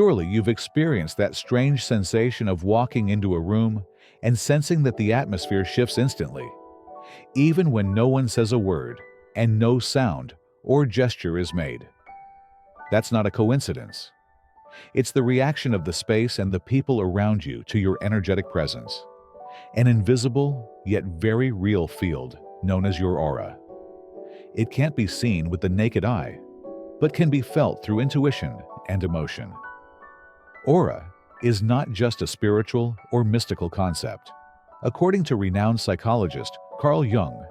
Surely you've experienced that strange sensation of walking into a room and sensing that the atmosphere shifts instantly, even when no one says a word and no sound or gesture is made. That's not a coincidence. It's the reaction of the space and the people around you to your energetic presence, an invisible yet very real field known as your aura. It can't be seen with the naked eye, but can be felt through intuition and emotion. Aura is not just a spiritual or mystical concept. According to renowned psychologist Carl Jung,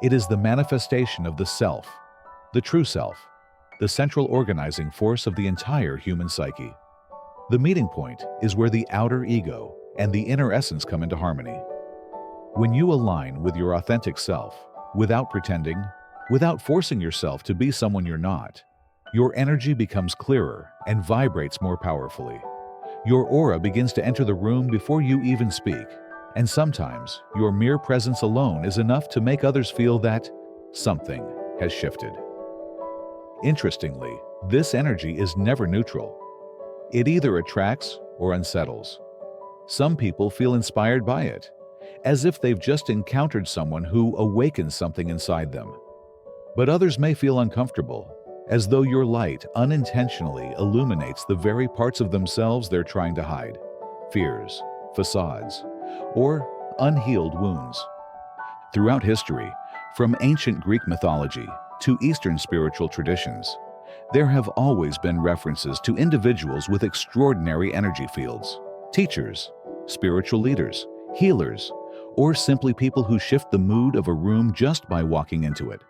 it is the manifestation of the self, the true self, the central organizing force of the entire human psyche. The meeting point is where the outer ego and the inner essence come into harmony. When you align with your authentic self, without pretending, without forcing yourself to be someone you're not, your energy becomes clearer and vibrates more powerfully. Your aura begins to enter the room before you even speak, and sometimes your mere presence alone is enough to make others feel that something has shifted. Interestingly, this energy is never neutral. It either attracts or unsettles. Some people feel inspired by it, as if they've just encountered someone who awakens something inside them. But others may feel uncomfortable, as though your light unintentionally illuminates the very parts of themselves they're trying to hide: fears, facades, or unhealed wounds. Throughout history, from ancient Greek mythology to Eastern spiritual traditions, there have always been references to individuals with extraordinary energy fields: teachers, spiritual leaders, healers, or simply people who shift the mood of a room just by walking into it.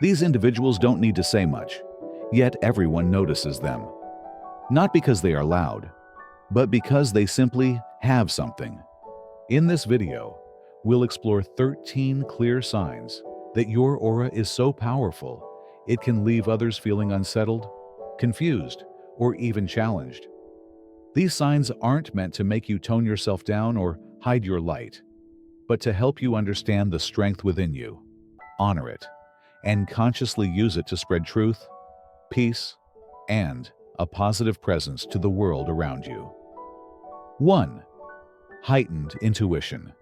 These individuals don't need to say much, yet everyone notices them. Not because they are loud, but because they simply have something. In this video, we'll explore 13 clear signs that your aura is so powerful it can leave others feeling unsettled, confused, or even challenged. These signs aren't meant to make you tone yourself down or hide your light, but to help you understand the strength within you, honor it, and consciously use it to spread truth, peace, and a positive presence to the world around you. 1. Heightened intuition.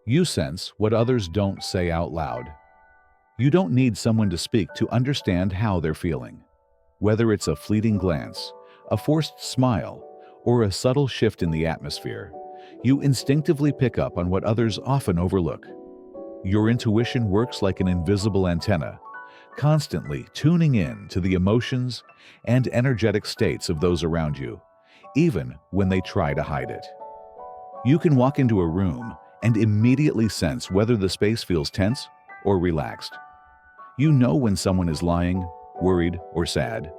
You sense what others don't say out loud. You don't need someone to speak to understand how they're feeling. Whether it's a fleeting glance, a forced smile, or a subtle shift in the atmosphere, you instinctively pick up on what others often overlook. Your intuition works like an invisible antenna, constantly tuning in to the emotions and energetic states of those around you, even when they try to hide it. You can walk into a room and immediately sense whether the space feels tense or relaxed. You know when someone is lying, worried, or sad,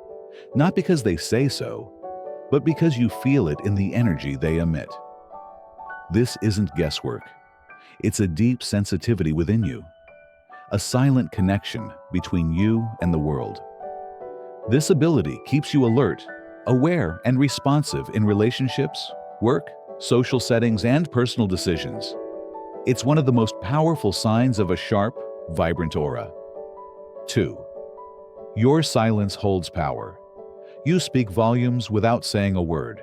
not because they say so, but because you feel it in the energy they emit. This isn't guesswork. It's a deep sensitivity within you, a silent connection between you and the world. This ability keeps you alert, aware, and responsive in relationships, work, social settings, and personal decisions. It's one of the most powerful signs of a sharp, vibrant aura. 2. Your silence holds power. You speak volumes without saying a word.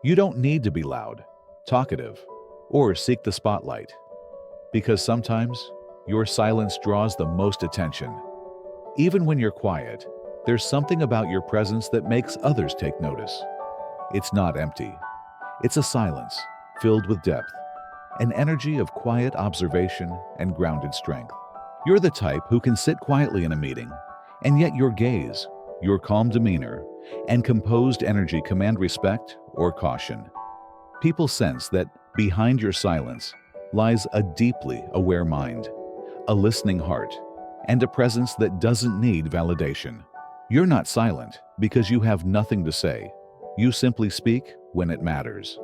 You don't need to be loud, talkative, or seek the spotlight, because sometimes your silence draws the most attention. Even when you're quiet, there's something about your presence that makes others take notice. It's not empty. It's a silence filled with depth, an energy of quiet observation and grounded strength. You're the type who can sit quietly in a meeting, and yet your gaze, your calm demeanor, and composed energy command respect or caution. People sense that behind your silence lies a deeply aware mind, a listening heart, and a presence that doesn't need validation. You're not silent because you have nothing to say. You simply speak when it matters.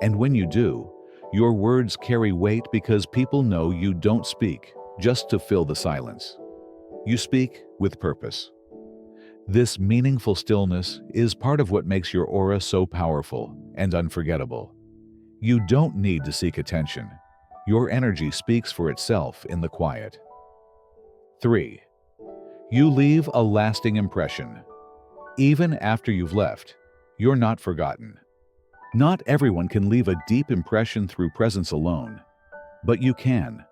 And when you do, your words carry weight because people know you don't speak just to fill the silence. You speak with purpose. This meaningful stillness is part of what makes your aura so powerful and unforgettable. You don't need to seek attention. Your energy speaks for itself in the quiet. 3. You leave a lasting impression. Even after you've left, You're not forgotten. Not everyone can leave a deep impression through presence alone, but you can,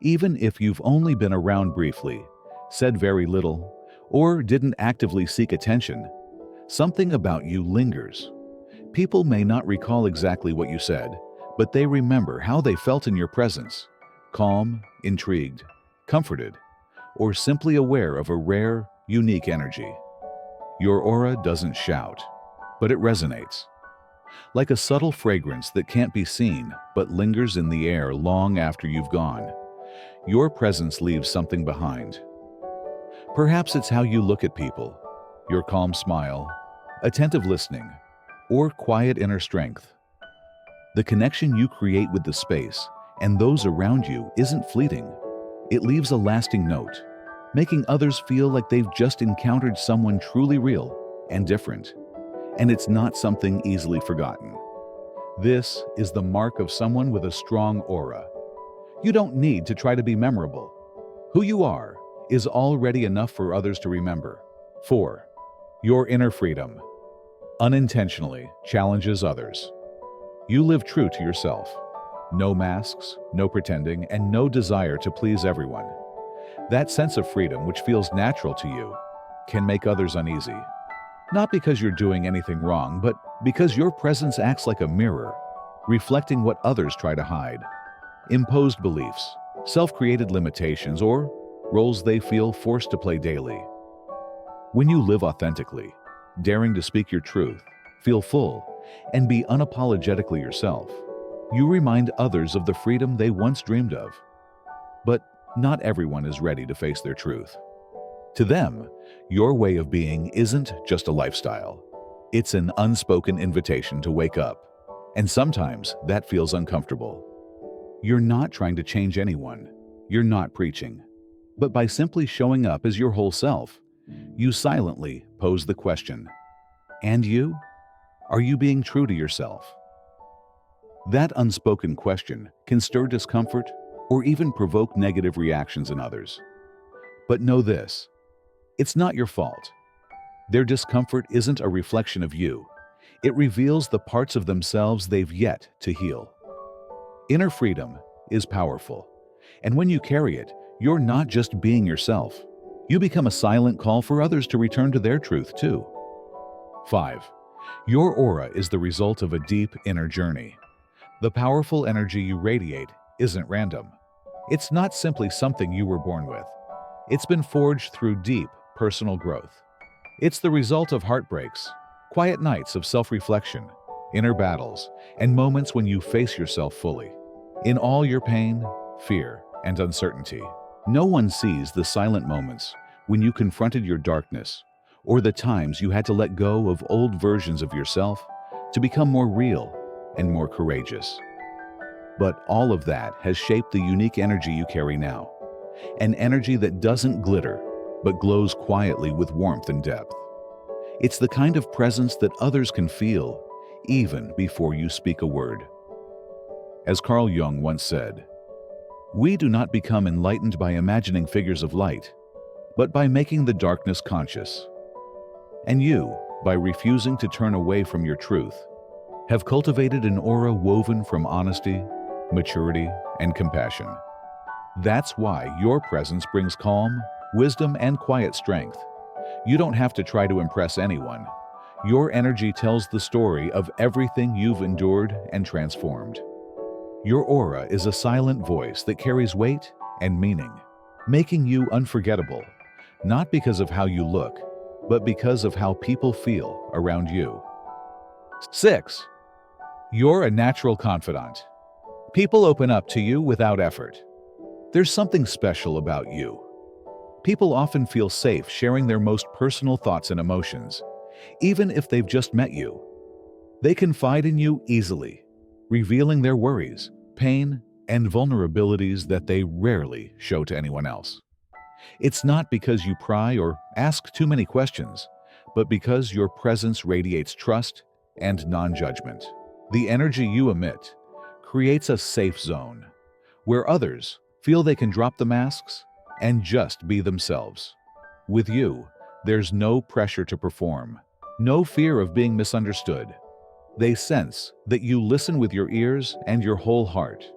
even if you've only been around briefly, said very little, or didn't actively seek attention. Something about you lingers. People may not recall exactly what you said, but they remember how they felt in your presence: calm, intrigued, comforted, or simply aware of a rare, unique energy. Your aura doesn't shout, but it resonates. Like a subtle fragrance that can't be seen but lingers in the air long after you've gone. Your presence leaves something behind. Perhaps it's how you look at people, your calm smile, attentive listening, or quiet inner strength. The connection you create with the space and those around you isn't fleeting. It leaves a lasting note, making others feel like they've just encountered someone truly real and different. And it's not something easily forgotten. This is the mark of someone with a strong aura. You don't need to try to be memorable. Who you are is already enough for others to remember. 4. Your inner freedom unintentionally challenges others. You live true to yourself. No masks, no pretending, and no desire to please everyone. That sense of freedom, which feels natural to you, can make others uneasy. Not because you're doing anything wrong, but because your presence acts like a mirror, reflecting what others try to hide. Imposed beliefs, self-created limitations, or roles they feel forced to play daily. When you live authentically, daring to speak your truth, feel full, and be unapologetically yourself, you remind others of the freedom they once dreamed of. But not everyone is ready to face their truth. To them, your way of being isn't just a lifestyle. It's an unspoken invitation to wake up. And sometimes that feels uncomfortable. You're not trying to change anyone. You're not preaching. But by simply showing up as your whole self, you silently pose the question, and you? Are you being true to yourself? That unspoken question can stir discomfort or even provoke negative reactions in others. But know this, it's not your fault. Their discomfort isn't a reflection of you. It reveals the parts of themselves they've yet to heal. Inner freedom is powerful, and when you carry it, you're not just being yourself. You become a silent call for others to return to their truth too. 5. Your aura is the result of a deep inner journey. The powerful energy you radiate isn't random. It's not simply something you were born with. It's been forged through deep personal growth. It's the result of heartbreaks, quiet nights of self-reflection, inner battles, and moments when you face yourself fully. In all your pain, fear, and uncertainty, no one sees the silent moments when you confronted your darkness, or the times you had to let go of old versions of yourself to become more real and more courageous. But all of that has shaped the unique energy you carry now, an energy that doesn't glitter, but glows quietly with warmth and depth. It's the kind of presence that others can feel even before you speak a word. As Carl Jung once said, "We do not become enlightened by imagining figures of light, but by making the darkness conscious." And you, by refusing to turn away from your truth, have cultivated an aura woven from honesty, maturity, and compassion. That's why your presence brings calm, wisdom, and quiet strength. You don't have to try to impress anyone. Your energy tells the story of everything you've endured and transformed. Your aura is a silent voice that carries weight and meaning, making you unforgettable, not because of how you look, but because of how people feel around you. 6. You're a natural confidant. People open up to you without effort. There's something special about you. People often feel safe sharing their most personal thoughts and emotions, even if they've just met you. They confide in you easily, revealing their worries, pain, and vulnerabilities that they rarely show to anyone else. It's not because you pry or ask too many questions, but because your presence radiates trust and non-judgment. The energy you emit creates a safe zone where others feel they can drop the masks and just be themselves. With you, there's no pressure to perform, No fear of being misunderstood. They sense that you listen with your ears and your whole heart.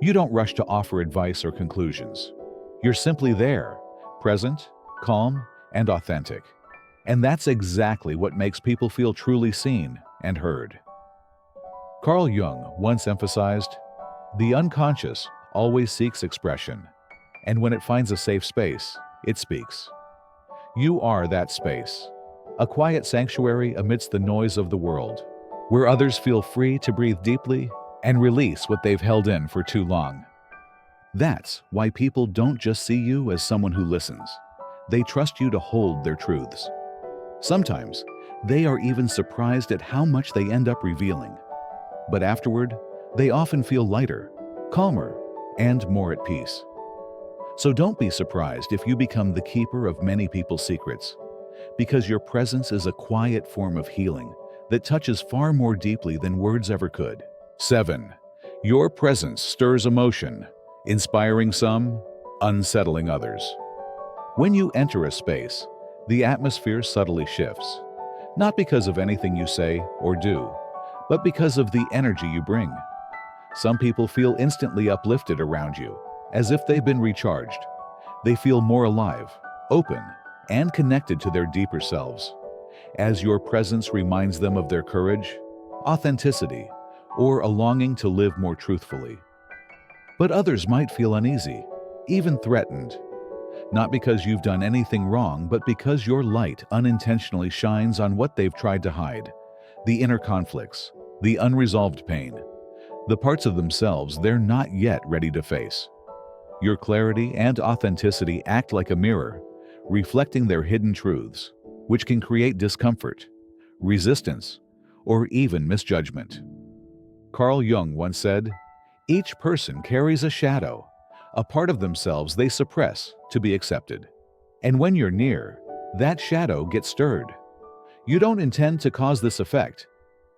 You don't rush to offer advice or conclusions. You're simply there, present, calm, and authentic. And that's exactly what makes people feel truly seen and heard. Carl Jung once emphasized, "The unconscious always seeks expression, and when it finds a safe space, it speaks." You are that space, a quiet sanctuary amidst the noise of the world, where others feel free to breathe deeply and release what they've held in for too long. That's why people don't just see you as someone who listens. They trust you to hold their truths. Sometimes, they are even surprised at how much they end up revealing. But afterward, they often feel lighter, calmer, and more at peace. So don't be surprised if you become the keeper of many people's secrets, because your presence is a quiet form of healing that touches far more deeply than words ever could. 7. Your presence stirs emotion, inspiring some, unsettling others. When you enter a space, the atmosphere subtly shifts, not because of anything you say or do, but because of the energy you bring. Some people feel instantly uplifted around you, as if they've been recharged. They feel more alive, open, and connected to their deeper selves, as your presence reminds them of their courage, authenticity, or a longing to live more truthfully. But others might feel uneasy, even threatened, not because you've done anything wrong, but because your light unintentionally shines on what they've tried to hide, the inner conflicts, the unresolved pain, the parts of themselves they're not yet ready to face. Your clarity and authenticity act like a mirror, reflecting their hidden truths, which can create discomfort, resistance, or even misjudgment. Carl Jung once said, "Each person carries a shadow, a part of themselves they suppress to be accepted. And when you're near, that shadow gets stirred. You don't intend to cause this effect.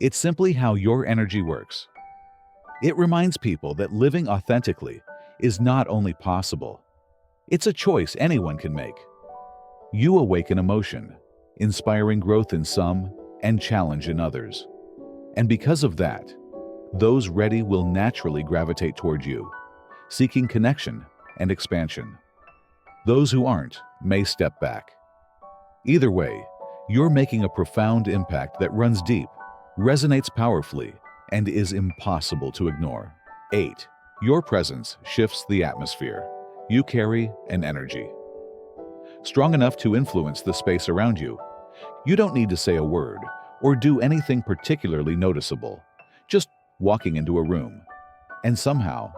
It's simply how your energy works." It reminds people that living authentically is not only possible, it's a choice anyone can make. You awaken emotion, inspiring growth in some and challenge in others. And because of that, those ready will naturally gravitate toward you, seeking connection and expansion. Those who aren't may step back. Either way, you're making a profound impact that runs deep, resonates powerfully, and is impossible to ignore. 8. Your presence shifts the atmosphere. You carry an energy strong enough to influence the space around you. You don't need to say a word or do anything particularly noticeable, just walking into a room. And somehow,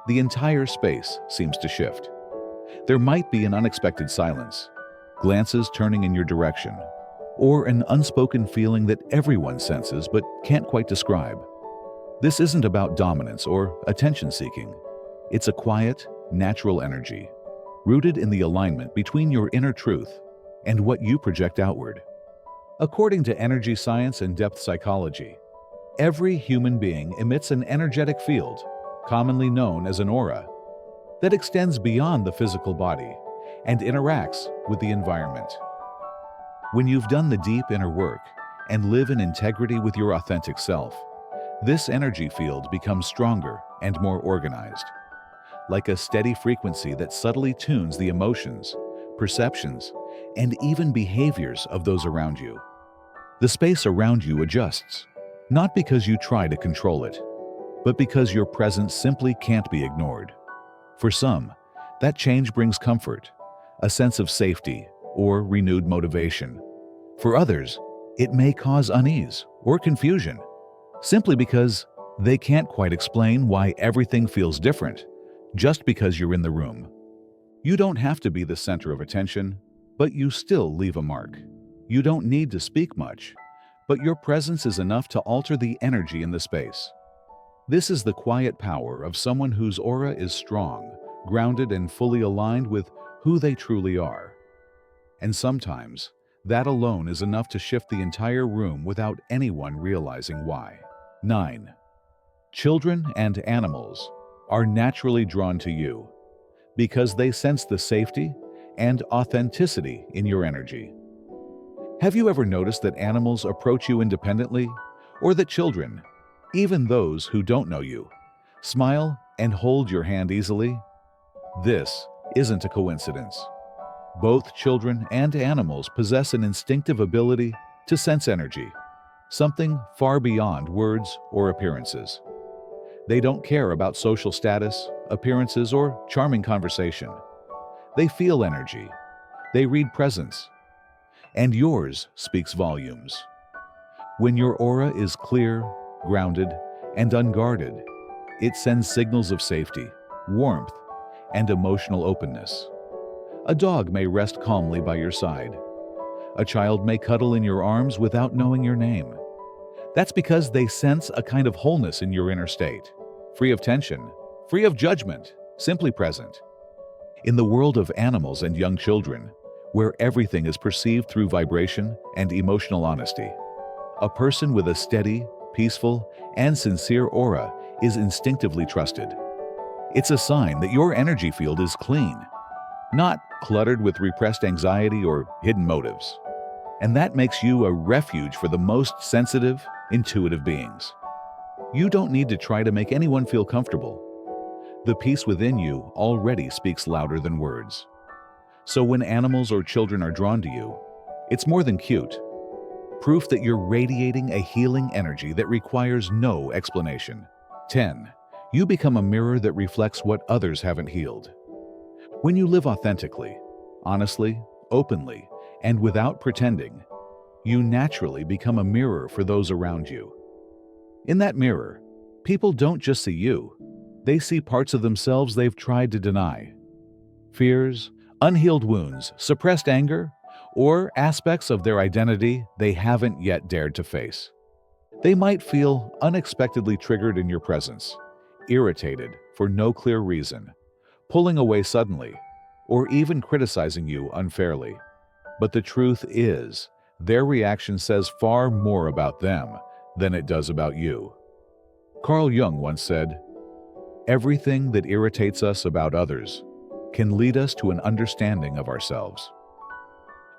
the entire space seems to shift. There might be an unexpected silence, glances turning in your direction, or an unspoken feeling that everyone senses but can't quite describe. This isn't about dominance or attention-seeking. It's a quiet, natural energy, rooted in the alignment between your inner truth and what you project outward. According to energy science and depth psychology, every human being emits an energetic field, commonly known as an aura, that extends beyond the physical body and interacts with the environment. When you've done the deep inner work and live in integrity with your authentic self, this energy field becomes stronger and more organized, like a steady frequency that subtly tunes the emotions, perceptions, and even behaviors of those around you. The space around you adjusts, not because you try to control it, but because your presence simply can't be ignored. For some, that change brings comfort, a sense of safety, or renewed motivation. For others, it may cause unease or confusion, simply because they can't quite explain why everything feels different just because you're in the room. You don't have to be the center of attention, but you still leave a mark. You don't need to speak much, but your presence is enough to alter the energy in the space. This is the quiet power of someone whose aura is strong, grounded, and fully aligned with who they truly are. And sometimes, that alone is enough to shift the entire room without anyone realizing why. 9. Children and animals are naturally drawn to you because they sense the safety and authenticity in your energy. Have you ever noticed that animals approach you independently, or that children, even those who don't know you, smile and hold your hand easily? This isn't a coincidence. Both children and animals possess an instinctive ability to sense energy, something far beyond words or appearances. They don't care about social status, appearances, or charming conversation. They feel energy. They read presence. And yours speaks volumes. When your aura is clear, grounded, and unguarded, it sends signals of safety, warmth, and emotional openness. A dog may rest calmly by your side. A child may cuddle in your arms without knowing your name. That's because they sense a kind of wholeness in your inner state, free of tension, free of judgment, simply present. In the world of animals and young children, where everything is perceived through vibration and emotional honesty, a person with a steady, peaceful, and sincere aura is instinctively trusted. It's a sign that your energy field is clean, not cluttered with repressed anxiety or hidden motives. And that makes you a refuge for the most sensitive, intuitive beings. You don't need to try to make anyone feel comfortable. The peace within you already speaks louder than words. So when animals or children are drawn to you, it's more than cute. Proof that you're radiating a healing energy that requires no explanation. 10. You become a mirror that reflects what others haven't healed. When you live authentically, honestly, openly, and without pretending, you naturally become a mirror for those around you. In that mirror, people don't just see you. They see parts of themselves they've tried to deny. Fears, unhealed wounds, suppressed anger, or aspects of their identity they haven't yet dared to face. They might feel unexpectedly triggered in your presence, irritated for no clear reason, pulling away suddenly, or even criticizing you unfairly. But the truth is, their reaction says far more about them than it does about you. Carl Jung once said, "Everything that irritates us about others can lead us to an understanding of ourselves."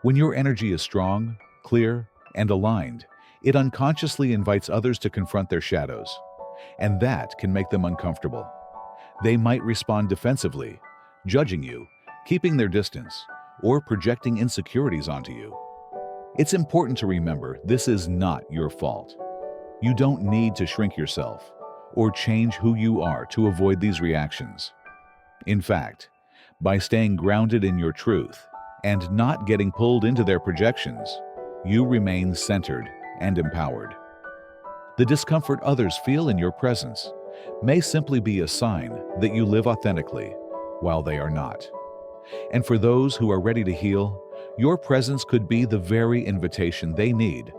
When your energy is strong, clear, and aligned, it unconsciously invites others to confront their shadows, and that can make them uncomfortable. They might respond defensively, judging you, keeping their distance, or projecting insecurities onto you. It's important to remember this is not your fault. You don't need to shrink yourself or change who you are to avoid these reactions. In fact, by staying grounded in your truth and not getting pulled into their projections, you remain centered and empowered. The discomfort others feel in your presence may simply be a sign that you live authentically, while they are not. And for those who are ready to heal, your presence could be the very invitation they need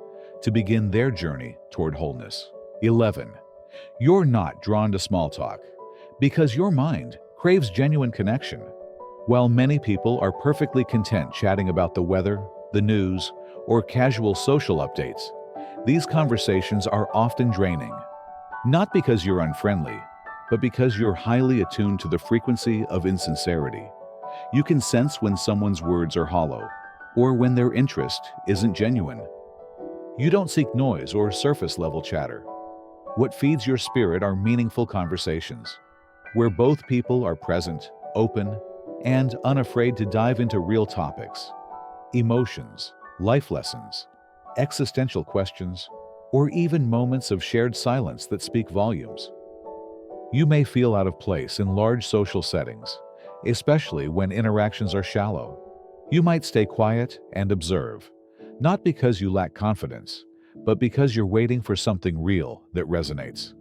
to begin their journey toward wholeness. 11. You're not drawn to small talk because your mind craves genuine connection. While many people are perfectly content chatting about the weather, the news, or casual social updates, these conversations are often draining. Not because you're unfriendly, but because you're highly attuned to the frequency of insincerity. You can sense when someone's words are hollow, or when their interest isn't genuine. You don't seek noise or surface-level chatter. What feeds your spirit are meaningful conversations, where both people are present, open, and unafraid to dive into real topics, emotions, life lessons, existential questions, or even moments of shared silence that speak volumes. You may feel out of place in large social settings, especially when interactions are shallow. You might stay quiet and observe, not because you lack confidence, but because you're waiting for something real that resonates.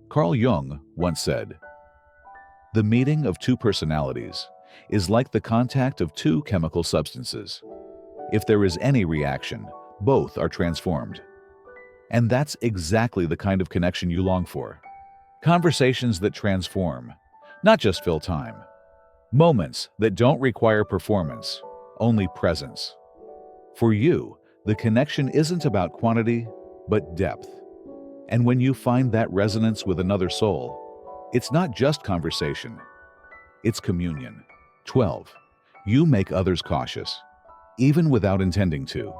Carl Jung once said, "The meeting of two personalities is like the contact of two chemical substances. If there is any reaction, both are transformed." And that's exactly the kind of connection you long for. Conversations that transform, not just fill time. Moments that don't require performance, only presence. For you, the connection isn't about quantity, but depth. And when you find that resonance with another soul, it's not just conversation, it's communion. 12. You make others cautious, even without intending to.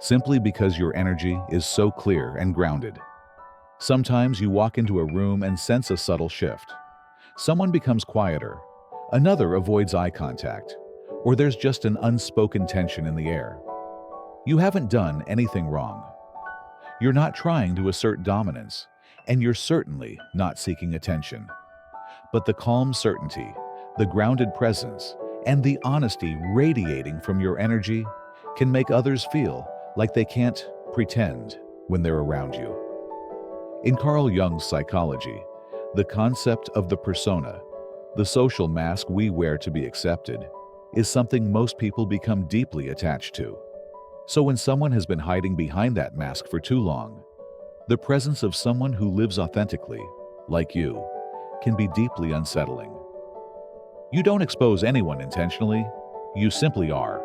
simply because your energy is so clear and grounded. Sometimes you walk into a room and sense a subtle shift. Someone becomes quieter, another avoids eye contact, or there's just an unspoken tension in the air. You haven't done anything wrong. You're not trying to assert dominance, and you're certainly not seeking attention. But the calm certainty, the grounded presence, and the honesty radiating from your energy can make others feel like they can't pretend when they're around you. In Carl Jung's psychology, the concept of the persona, the social mask we wear to be accepted, is something most people become deeply attached to. So when someone has been hiding behind that mask for too long, the presence of someone who lives authentically, like you, can be deeply unsettling. You don't expose anyone intentionally, you simply are.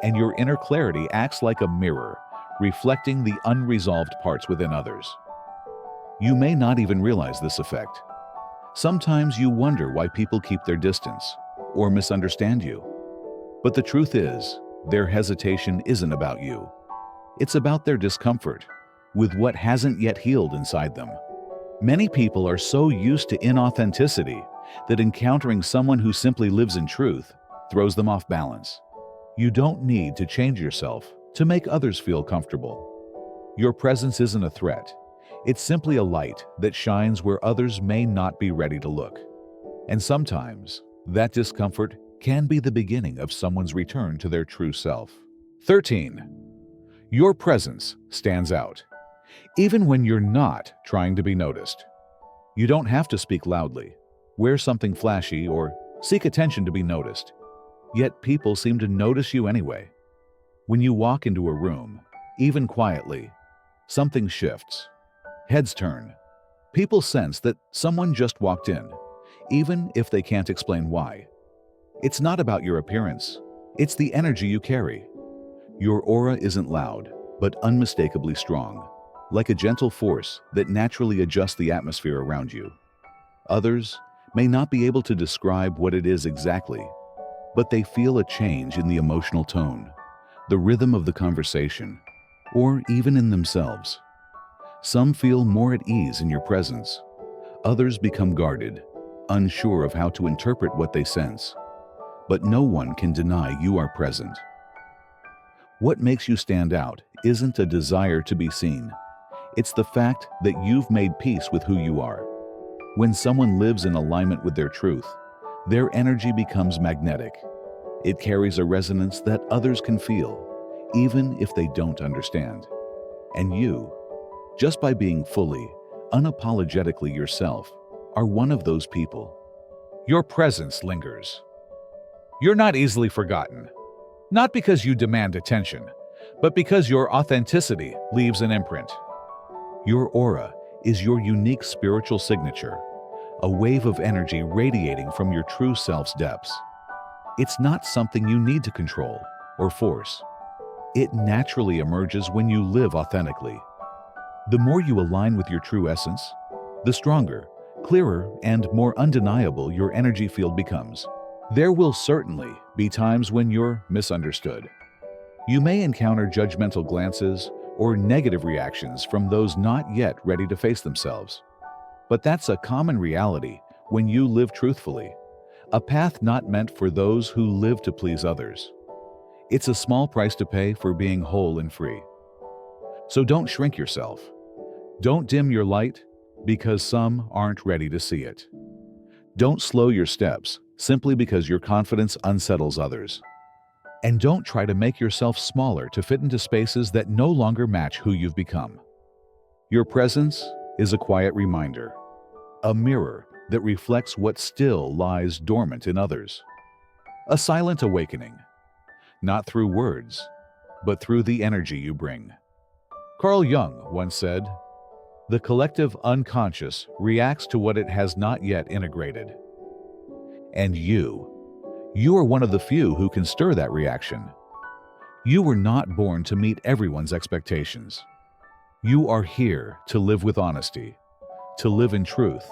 And your inner clarity acts like a mirror, reflecting the unresolved parts within others. You may not even realize this effect. Sometimes you wonder why people keep their distance or misunderstand you. But the truth is, their hesitation isn't about you. It's about their discomfort with what hasn't yet healed inside them. Many people are so used to inauthenticity that encountering someone who simply lives in truth throws them off balance. You don't need to change yourself to make others feel comfortable. Your presence isn't a threat. It's simply a light that shines where others may not be ready to look. And sometimes, that discomfort can be the beginning of someone's return to their true self. 13. Your presence stands out, even when you're not trying to be noticed. You don't have to speak loudly, wear something flashy, or seek attention to be noticed. Yet people seem to notice you anyway. When you walk into a room, even quietly, something shifts. Heads turn. People sense that someone just walked in, even if they can't explain why. It's not about your appearance. It's the energy you carry. Your aura isn't loud, but unmistakably strong, like a gentle force that naturally adjusts the atmosphere around you. Others may not be able to describe what it is exactly, but they feel a change in the emotional tone, the rhythm of the conversation, or even in themselves. Some feel more at ease in your presence. Others become guarded, unsure of how to interpret what they sense. But no one can deny you are present. What makes you stand out isn't a desire to be seen. It's the fact that you've made peace with who you are. When someone lives in alignment with their truth, their energy becomes magnetic. It carries a resonance that others can feel, even if they don't understand. And you, just by being fully, unapologetically yourself, are one of those people. Your presence lingers. You're not easily forgotten, not because you demand attention, but because your authenticity leaves an imprint. Your aura is your unique spiritual signature, a wave of energy radiating from your true self's depths. It's not something you need to control or force. It naturally emerges when you live authentically. The more you align with your true essence, the stronger, clearer, and more undeniable your energy field becomes. There will certainly be times when you're misunderstood. You may encounter judgmental glances or negative reactions from those not yet ready to face themselves. But that's a common reality when you live truthfully, a path not meant for those who live to please others. It's a small price to pay for being whole and free. So don't shrink yourself. Don't dim your light because some aren't ready to see it. Don't slow your steps simply because your confidence unsettles others. And don't try to make yourself smaller to fit into spaces that no longer match who you've become. Your presence is a quiet reminder, a mirror that reflects what still lies dormant in others. A silent awakening, not through words, but through the energy you bring. Carl Jung once said, "The collective unconscious reacts to what it has not yet integrated." And you are one of the few who can stir that reaction. You were not born to meet everyone's expectations. You are here to live with honesty, to live in truth,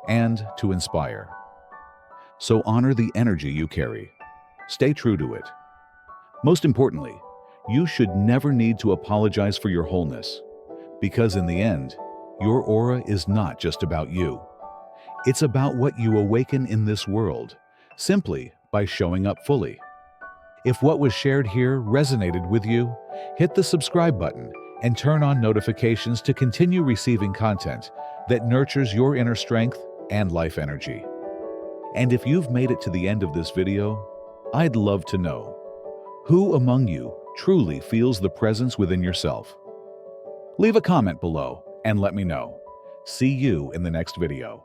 and to inspire. So honor the energy you carry. Stay true to it. Most importantly, You should never need to apologize for your wholeness, because in the end, your aura is not just about you. It's about what you awaken in this world, simply by showing up fully. If what was shared here resonated with you, hit the subscribe button and turn on notifications to continue receiving content that nurtures your inner strength and life energy. And if you've made it to the end of this video, I'd love to know, who among you truly feels the presence within yourself? Leave a comment below and let me know. See you in the next video.